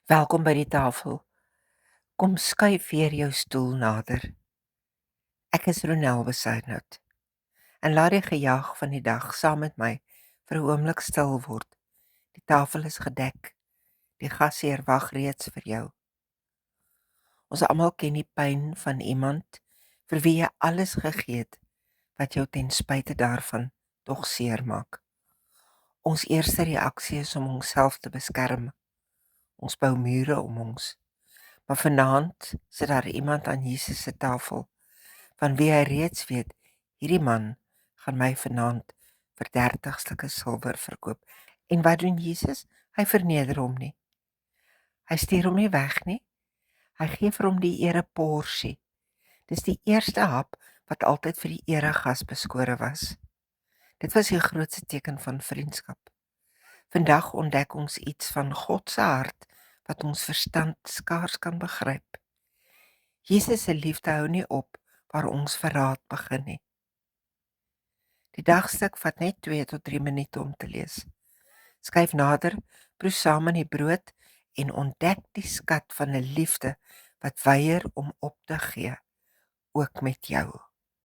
Welkom by die tafel. Kom skuif weer jou stoel nader. Ek is Ronel Besuidnout en laat die gejaag van die dag saam met my vir 'n oomblik stil word. Die tafel is gedek. Die gasheer wag reeds vir jou. Ons almal ken die pyn van iemand vir wie jy alles gegee het wat jou ten spyte daarvan tog seermaak. Ons eerste reaksie is om onsself te beskerm. Ons bou mure om ons. Maar vanaand sit daar iemand aan Jesus se tafel, van wie hy reeds weet, hierdie man gaan my vanaand vir 30 stukke silwer verkoop. En wat doen Jesus? Hy verneder hom nie. Hy stuur hom nie weg nie. Hy gee vir hom die ereporsie. Dis die eerste hap wat altyd vir die eregas beskore was. Dit was die grootste teken van vriendskap. Vandag ontdek ons iets van God se hart wat ons verstand skaars kan begryp. Jesus se liefde hou nie op waar ons verraad begin nie. Die dagstuk vat net 2 tot 3 minute om te lees. Skuif nader, proe saam in die brood en ontdek die skat van 'n liefde wat weier om op te gee, ook met jou.